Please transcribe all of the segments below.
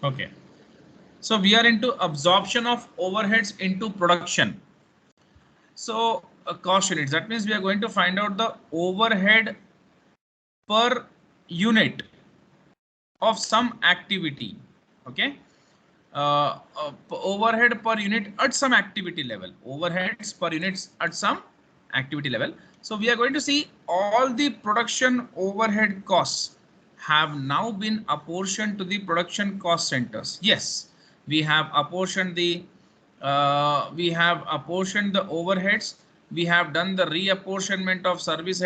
Okay. So we are into absorption of overheads into production. So cost units. That means we are going to find out the overhead per unit of some activity. Okay. Overhead per unit at some activity level. Overheads per units at some activity level. So we are going to see all the production overhead costs have now been apportioned to the production cost centers. Yes, we have apportioned the overheads. We have done the reapportionment of service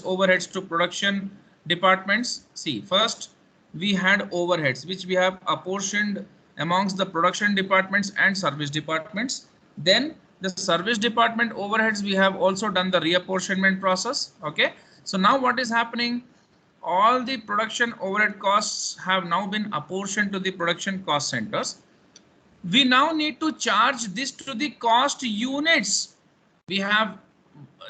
overheads to production departments. See, first we had overheads which we have apportioned amongst the production departments and service departments. Then the service department overheads, we have also done the reapportionment process. Okay, so now what is happening? All the production overhead costs have now been apportioned to the production cost centers. We now need to charge this to the cost units. We have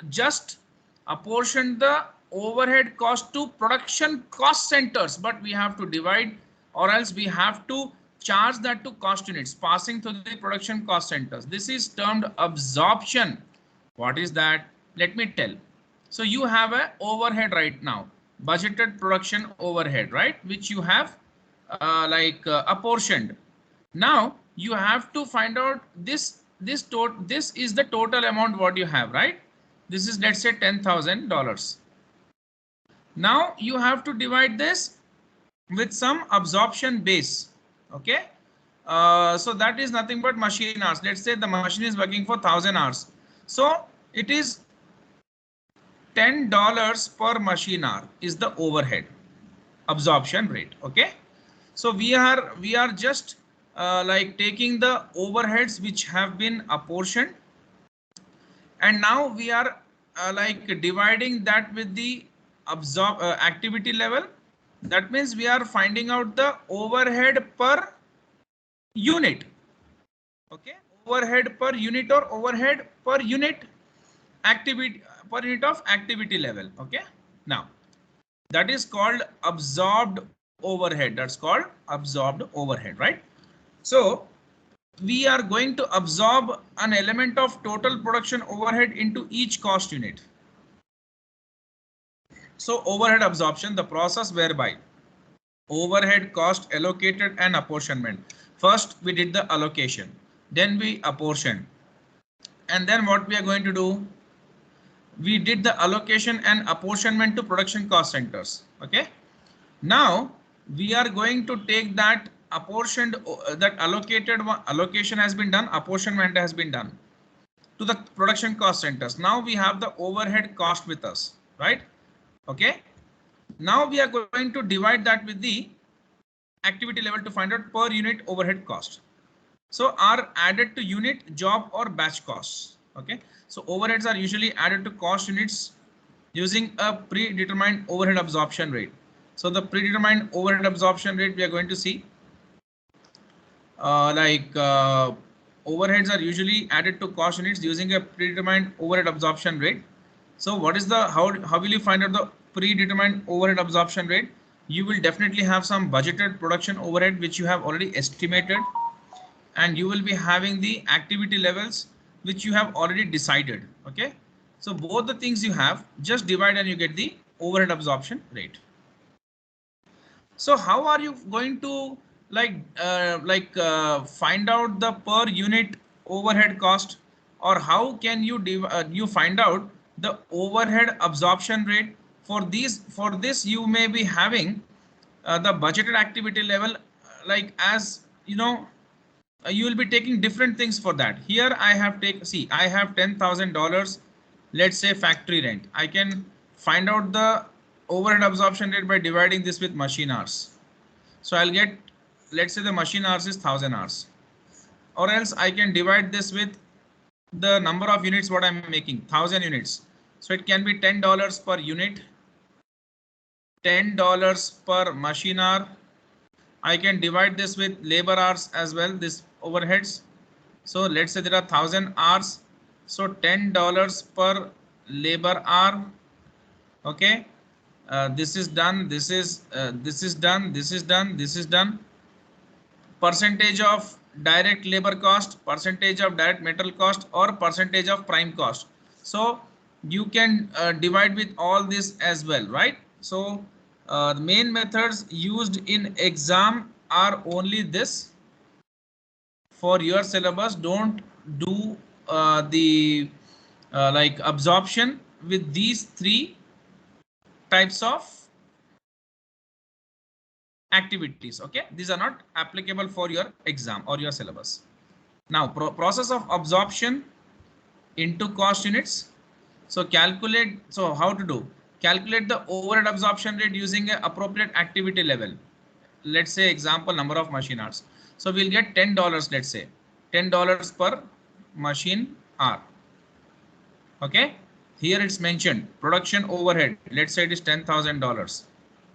just apportioned the overhead cost to production cost centers, but we have to divide, or else we have to charge that to cost units passing to the production cost centers. This is termed absorption. What is that? Let me tell. So you have a overhead right now, budgeted production overhead, right, which you have apportioned. Now you have to find out this is the total amount what you have, right? This is, let's say, $10,000. Now you have to divide this with some absorption base. Okay, so that is nothing but machine hours. Let's say the machine is working for 1,000 hours, so it is $10 per machine hour is the overhead absorption rate. Okay, so we are just taking the overheads which have been apportioned, and now we are dividing that with the activity level. That means we are finding out the overhead per unit. Okay, overhead per unit or overhead per unit activity, per unit of activity level. Okay, now that is called absorbed overhead. That's called absorbed overhead, right? So we are going to absorb an element of total production overhead into each cost unit. So overhead absorption, the process whereby overhead cost allocated and apportionment. First we did the allocation, then we apportioned, and then what we are going to do, we did the allocation and apportionment to production cost centers. Okay, now we are going to take that apportioned, that allocated one, allocation has been done, apportionment has been done to the production cost centers. Now we have the overhead cost with us, right? Okay, now we are going to divide that with the activity level to find out per unit overhead cost. So are added to unit, job or batch costs. Okay, so overheads are usually added to cost units using a predetermined overhead absorption rate. So the predetermined overhead absorption rate we are going to see overheads are usually added to cost units using a predetermined overhead absorption rate. So what is the, how will you find out the predetermined overhead absorption rate? You will definitely have some budgeted production overhead which you have already estimated, and you will be having the activity levels which you have already decided. Okay, so both the things you have, just divide and you get the overhead absorption rate. So how are you going to find out the per unit overhead cost, or how can you you find out the overhead absorption rate? For this you may be having the budgeted activity level, as you know, you will be taking different things for that. Here I have I have $10,000, let's say factory rent. I can find out the overhead absorption rate by dividing this with machine hours. So I'll get, let's say the machine hours is 1,000 hours, or else I can divide this with the number of units what I'm making, 1,000 units. So it can be $10 per unit, $10 per machine hour. I can divide this with labor hours as well, this overheads. So let's say there are 1,000 hours, so $10 per labor hour. Okay, this is done, this is done, this is done, this is done. percentage of direct labor cost, percentage of direct material cost, or percentage of prime cost. So you can divide with all this as well, right? So the main methods used in exam are only this. For your syllabus, don't do the like absorption with these three types of activities. Okay, these are not applicable for your exam or your syllabus. Now process of absorption into cost units. So calculate, so how to do? Calculate the overhead absorption rate using an appropriate activity level. Let's say example, number of machine hours. So we'll get $10, let's say $10 per machine hour. Okay, here it's mentioned production overhead, let's say it is $10,000.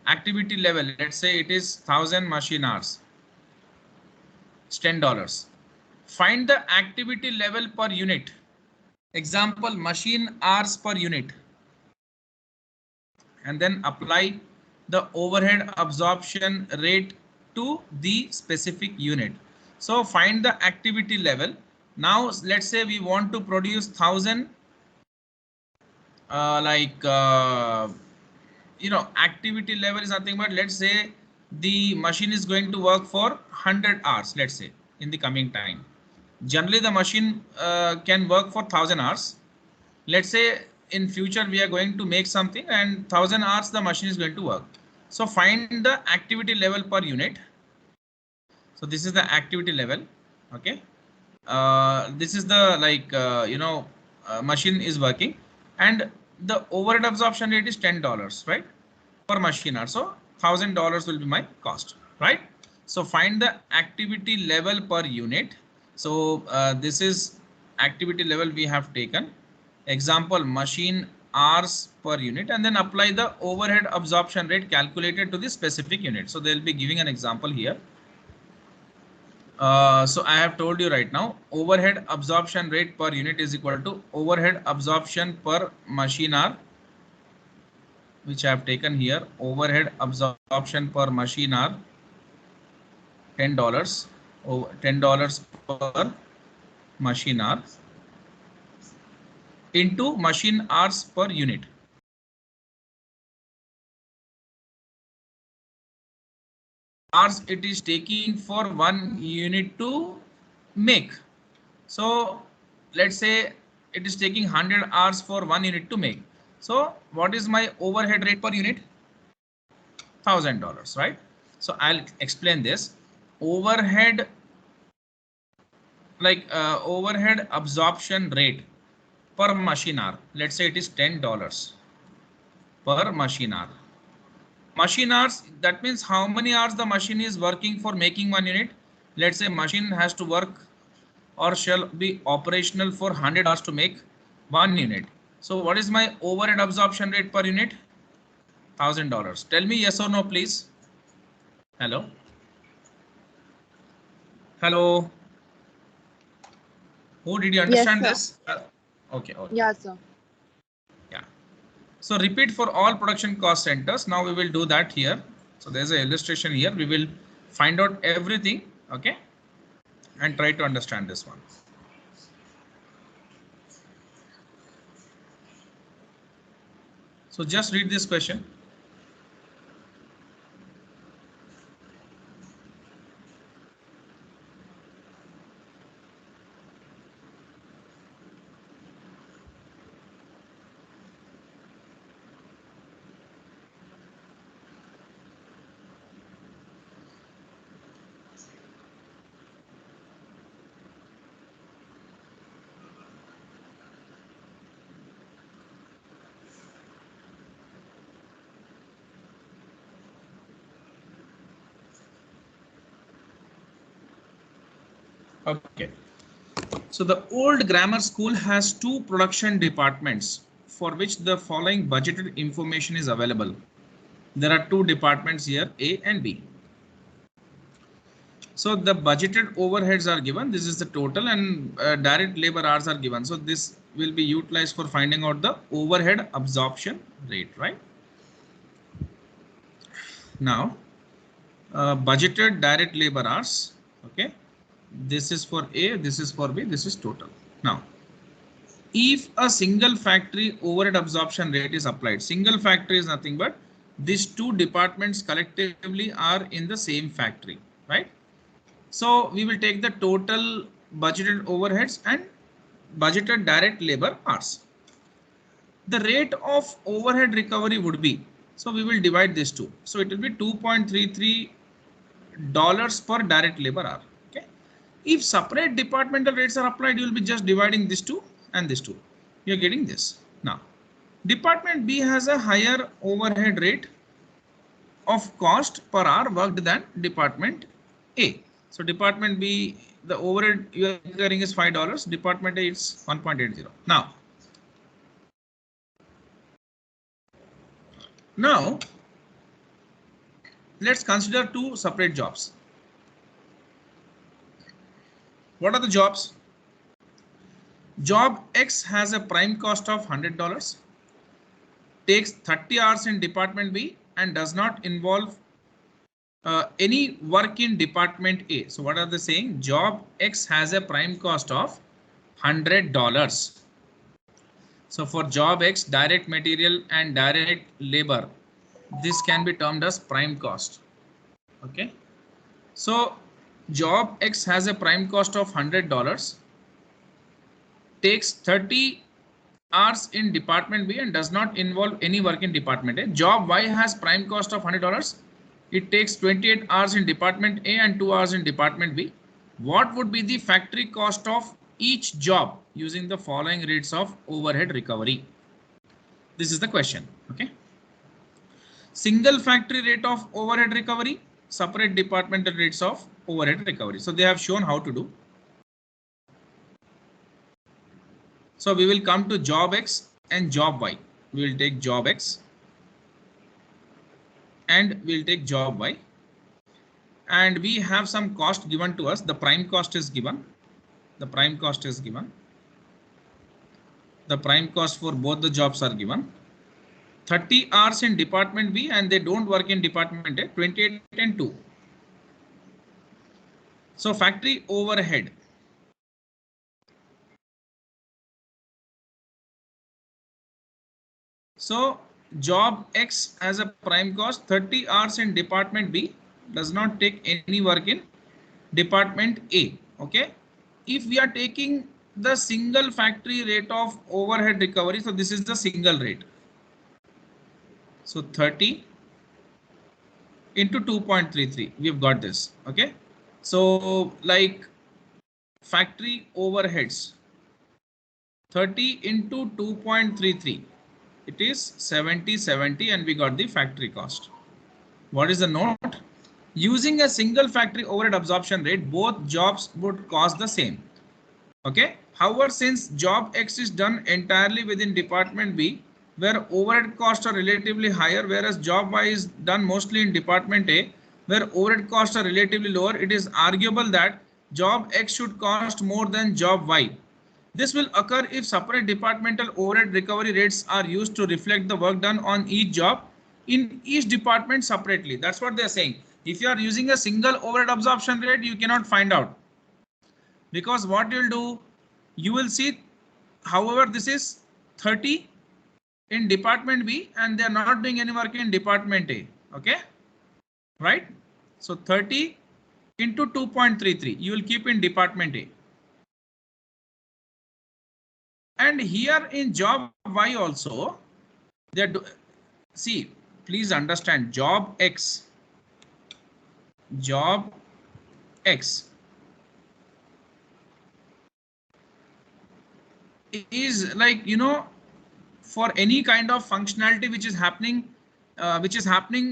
Activity level, let's say it is 1000 machine hours, it's $10. Find the activity level per unit. Example, machine hours per unit, and then apply the overhead absorption rate to the specific unit. So find the activity level. Now let's say we want to produce 1000 activity level is nothing but, let's say the machine is going to work for 100 hours, let's say in the coming time. Generally the machine can work for 1000 hours. Let's say in future we are going to make something and 1000 hours the machine is going to work. So find the activity level per unit. So this is the activity level. Okay, this is the machine is working, and the overhead absorption rate is $10, right, per machine hour. So $1000 will be my cost, right? So find the activity level per unit. So this is activity level we have taken. Example, machine hours per unit, and then apply the overhead absorption rate calculated to the specific unit. So they'll be giving an example here. So I have told you right now, overhead absorption rate per unit is equal to overhead absorption per machine hour, which I have taken here. Overhead absorption per machine hour, $10, $10 per machine hour, into machine hours per unit. Hours it is taking for 1 unit to make. So let's say it is taking 100 hours for 1 unit to make. So what is my overhead rate per unit? $1000, right? So I'll explain this. Overhead, overhead absorption rate per machine hour, let's say it is $10 per machine hour. Machine hours, that means how many hours the machine is working for making 1 unit. Let's say machine has to work or shall be operational for 100 hours to make 1 unit. So what is my overhead absorption rate per unit? $1000. Tell me yes or no, please. Hello. Hello. Who did you understand this? Okay. Yes, sir. Yeah. So repeat for all production cost centers. Now we will do that here. So there's an illustration here. We will find out everything. Okay. And try to understand this one. So just read this question. Okay. So the old grammar school has 2 production departments for which the following budgeted information is available. There are 2 departments here, A and B. So the budgeted overheads are given. This is the total, and direct labor hours are given. So this will be utilized for finding out the overhead absorption rate, right? Now, budgeted direct labor hours. Okay, this is for A, this is for B, this is total. Now, if a single factory overhead absorption rate is applied, single factory is nothing but these two departments collectively are in the same factory, right? So we will take the total budgeted overheads and budgeted direct labor hours. The rate of overhead recovery would be, so we will divide this two. So it will be $2.33 per direct labor hour. Okay. If separate departmental rates are applied, you will be just dividing this two and this two. You're getting this. Now, Department B has a higher overhead rate of cost per hour worked than Department A. So Department B, the overhead you are incurring is $5. Department A, it's 1.80. Now, let's consider two separate jobs. What are the jobs? Job X has a prime cost of $100, takes 30 hours in Department B and does not involve any work in Department A. So what are they saying? Job X has a prime cost of $100. So for job X, direct material and direct labor, this can be termed as prime cost. Okay. So job X has a prime cost of $100, takes 30 hours in Department B and does not involve any work in Department A. Job Y has prime cost of $100. It takes 28 hours in Department A and 2 hours in Department B. What would be the factory cost of each job using the following rates of overhead recovery? This is the question. Okay. Single factory rate of overhead recovery, separate departmental rates of overhead recovery. So they have shown how to do. So we will come to job X and job Y. We will take job X and we'll take job Y. And we have some cost given to us. The prime cost is given. The prime cost is given. The prime cost for both the jobs are given. 30 hours in Department B and they don't work in Department A, 28 and 2. So factory overhead. So job X has a prime cost, 30 hours in Department B, does not take any work in Department A. Okay. If we are taking the single factory rate of overhead recovery, so this is the single rate. So 30 into 2.33, we've got this. Okay. So like factory overheads, 30 into 2.33, it is 70 and we got the factory cost. What is the note? Using a single factory overhead absorption rate, both jobs would cost the same. Okay. However, since job X is done entirely within Department B, where overhead costs are relatively higher, whereas job Y is done mostly in Department A, where overhead costs are relatively lower, it is arguable that job X should cost more than job Y. This will occur if separate departmental overhead recovery rates are used to reflect the work done on each job in each department separately. That's what they're saying. If you are using a single overhead absorption rate, you cannot find out. Because what you'll do, you will see, however, this is 30 in Department B and they're not doing any work in Department A. Okay. Right. So 30 into 2.33, you will keep in Department A. And here in job Y also, see, please understand job X is like, you know, for any kind of functionality which is happening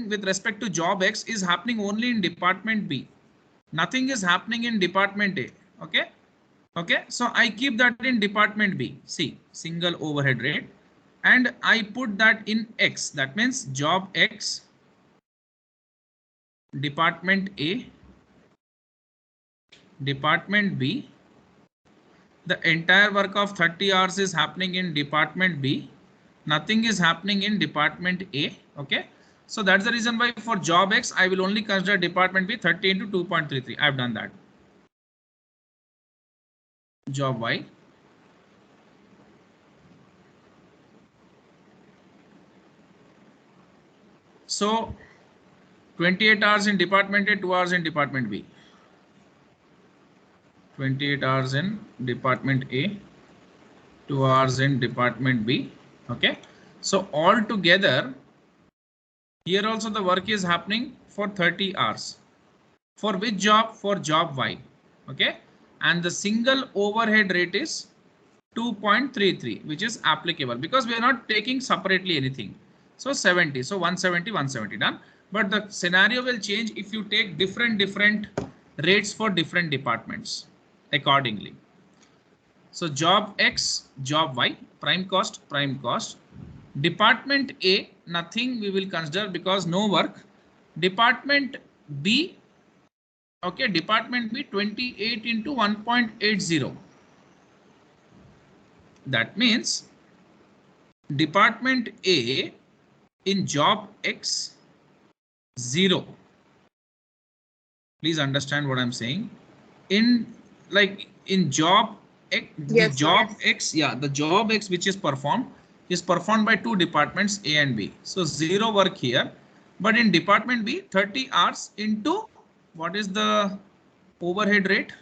with respect to job X is happening only in Department B. Nothing is happening in Department A. Okay. Okay. So I keep that in Department B. See, single overhead rate. And I put that in X. That means job X, Department A, Department B. The entire work of 30 hours is happening in Department B. Nothing is happening in Department A. Okay. So that's the reason why for job X, I will only consider Department B 30 into 2.33. I've done that. job Y. So 28 hours in department A, 2 hours in department B. 28 hours in department A, 2 hours in department B. Okay. So all together, here also the work is happening for 30 hours. For which job? For job Y. Okay. And the single overhead rate is 2.33, which is applicable because we are not taking separately anything. So 70. So 170, 170 done. But the scenario will change if you take different rates for different departments accordingly. So job X, job Y, prime cost, prime cost. Department A, nothing we will consider because no work. Department B, okay, department B 28 into 1.80. That means department A in job X 0. Please understand what I'm saying. In job X, the job X, yeah, the job X which is performed by two departments A and B. So 0 work here, but in department B 30 hours into what is the overhead rate?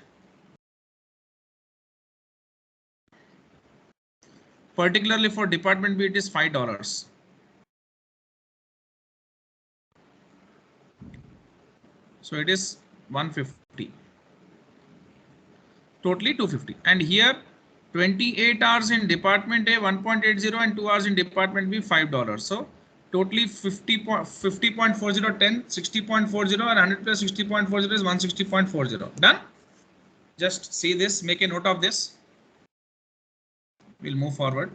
Particularly for department B it is $5. So it is 150. Totally 250. And here 28 hours in department A 1.80 and 2 hours in department B $5. So totally 50.40, 10, 60.40 and 100 plus 60.40 is 160.40. Done. Just see this, make a note of this. We'll move forward.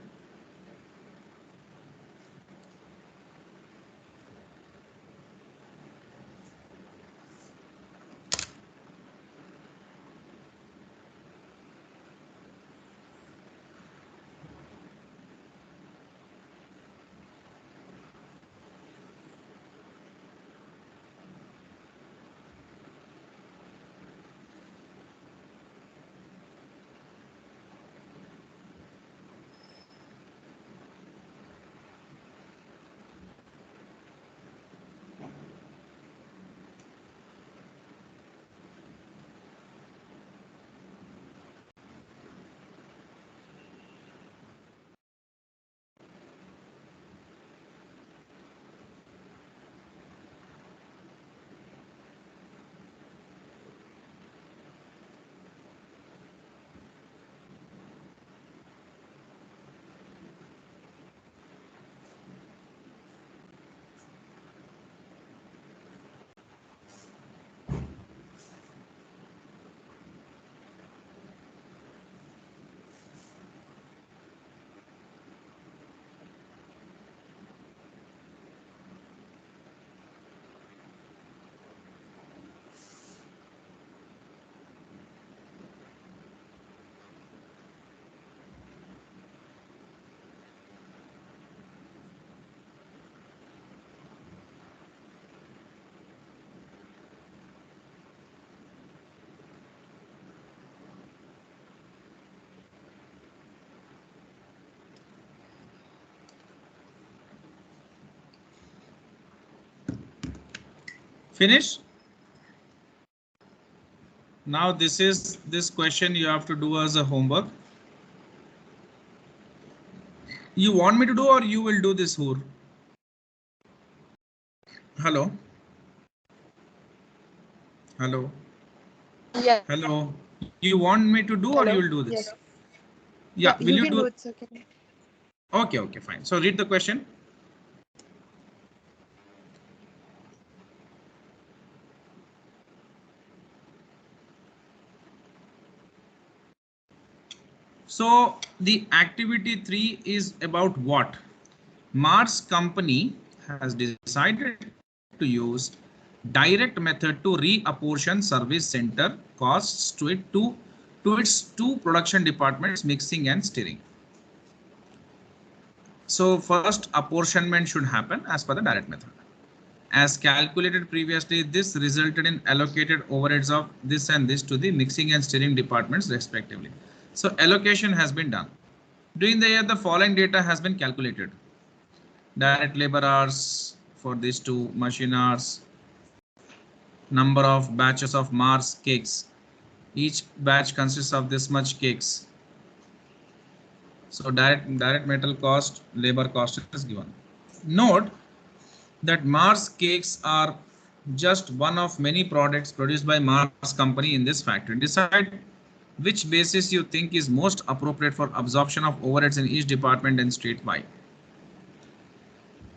Finish. Now this question you have to do as a homework. You want me to do or you will do this, Hoor? Hello. Hello. Yeah. Hello. You want me to do or you Hello. will do this? Yes. Yeah, will You you can do? do it, okay. Okay, okay, fine. So read the question. So the activity 3 is about what? Mars company has decided to use direct method to reapportion service center costs to its two production departments, mixing and steering. So first apportionment should happen as per the direct method. As calculated previously, this resulted in allocated overheads of this and this to the mixing and steering departments respectively. So allocation has been done. During the year, the following data has been calculated. Direct labor hours for these two, machine hours, number of batches of Mars cakes. Each batch consists of this much cakes. So direct metal cost, labor cost is given. Note that Mars cakes are just one of many products produced by Mars company in this factory. Decide which basis you think is most appropriate for absorption of overheads in each department and statewide.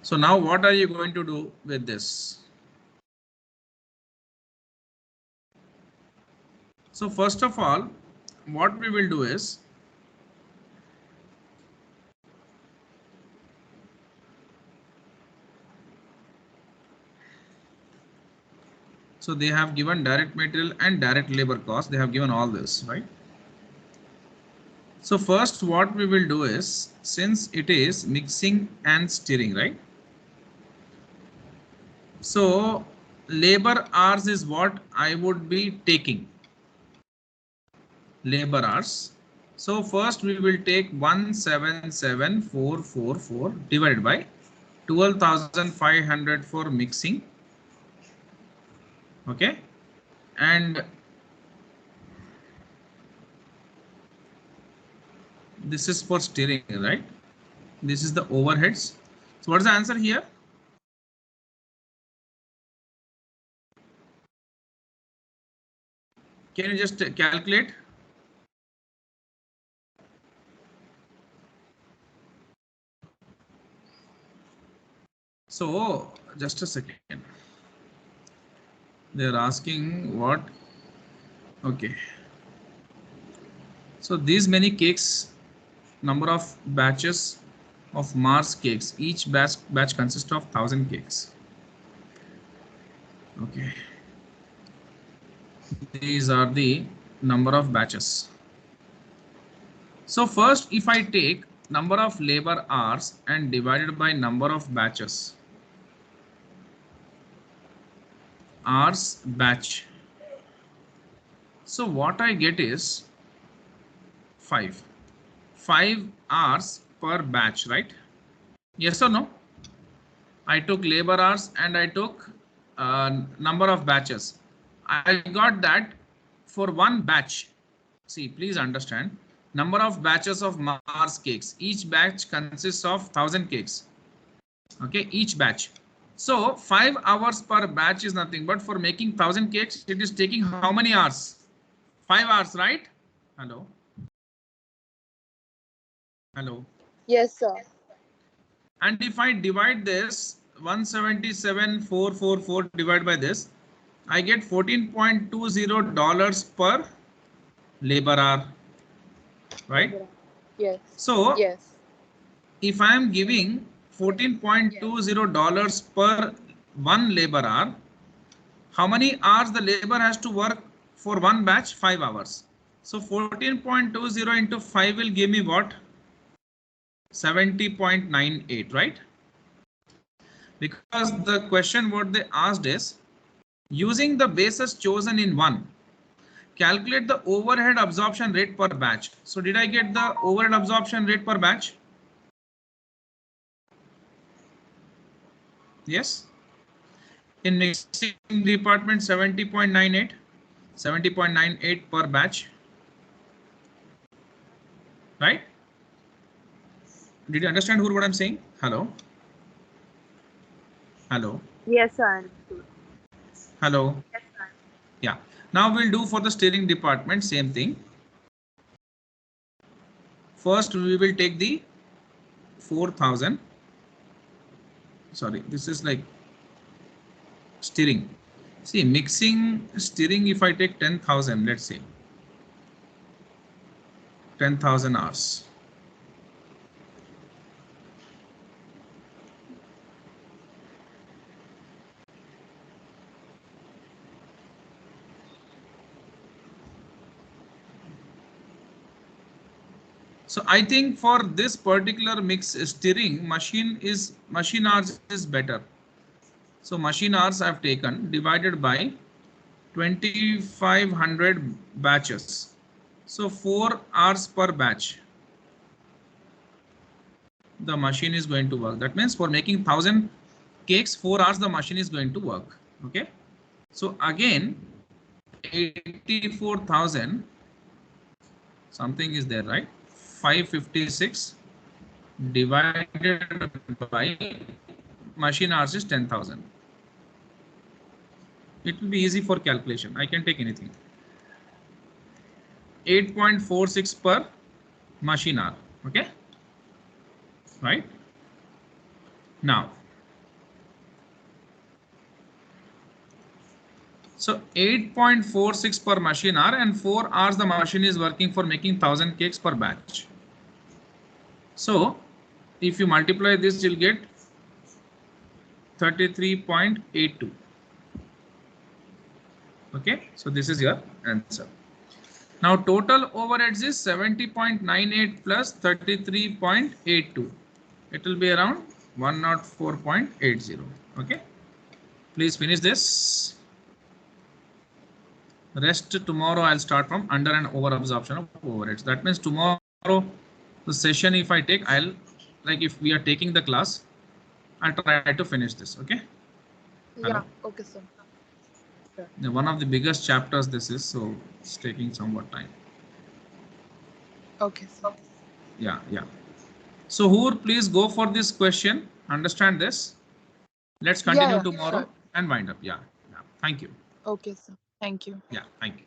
So now what are you going to do with this? So first of all, what we will do is, so they have given direct material and direct labor cost. They have given all this, right? So first what we will do is, since it is mixing and stirring, right? So labor hours is what I would be taking. Labor hours. So first we will take 177,444 divided by 12,500 for mixing. Okay. And this is for stirring, right? This is the overheads. So what is the answer here? Can you just calculate? So just a second. They're asking what? Okay. So these many cakes, number of batches of Mars cakes. Each batch consists of 1,000 cakes. Okay. These are the number of batches. So first, if I take number of labor hours and divided by number of batches, hours batch. So what I get is 5 hours per batch, right? Yes or no? I took labor hours and I took number of batches. I got that for one batch. See, please understand, number of batches of Mars cakes. Each batch consists of 1,000 cakes. Okay, each batch. So 5 hours per batch is nothing but for making 1,000 cakes. It is taking how many hours? 5 hours, right? Hello. Hello. Yes, sir. And if I divide this 177,444 divided by this, I get $14.20 per labor hour, right? Yes. So yes. If I am giving $14.20 per one labor hour, how many hours the labor has to work for one batch? 5 hours. So 14.20 into 5 will give me what? 70.98, right? Because the question what they asked is, using the bases chosen in 1, calculate the overhead absorption rate per batch. So did I get the overhead absorption rate per batch? Yes. In mixing department, 70.98 per batch, right? Did you understand what I'm saying? Hello. Yes, sir. Hello. Yes, sir. Yeah. Now we'll do for the stirring department, same thing. First we will take the 4,000. Sorry, this is like stirring. See, mixing, stirring, if I take 10,000, let's say 10,000 hours. So I think for this particular mix stirring, machine hours is better. So machine hours I've taken divided by 2,500 batches. So 4 hours per batch. The machine is going to work. That means for making 1000 cakes, 4 hours the machine is going to work. Okay. So again, 84,000 something is there, right? 556 divided by machine hours is 10,000. It will be easy for calculation. I can take anything. 8.46 per machine hour. Okay. Right. Now, so 8.46 per machine hour and 4 hours the machine is working for making 1000 cakes per batch. So if you multiply this, you'll get 33.82. Okay, so this is your answer. Now total overheads is 70.98 plus 33.82. It will be around 104.80. Okay, please finish this. Rest tomorrow I'll start from under and over absorption of overheads. That means tomorrow the session, if I take, I'll, like if we are taking the class, I'll try to finish this. Okay. Hello? Yeah. Okay, sir. Sure. One of the biggest chapters this is, so it's taking somewhat time. Okay, sir. Yeah. So who would please go for this question? Understand this? Let's continue Yeah, tomorrow sure. and wind up. Yeah. Thank you. Okay, sir. Thank you. Yeah, thank you.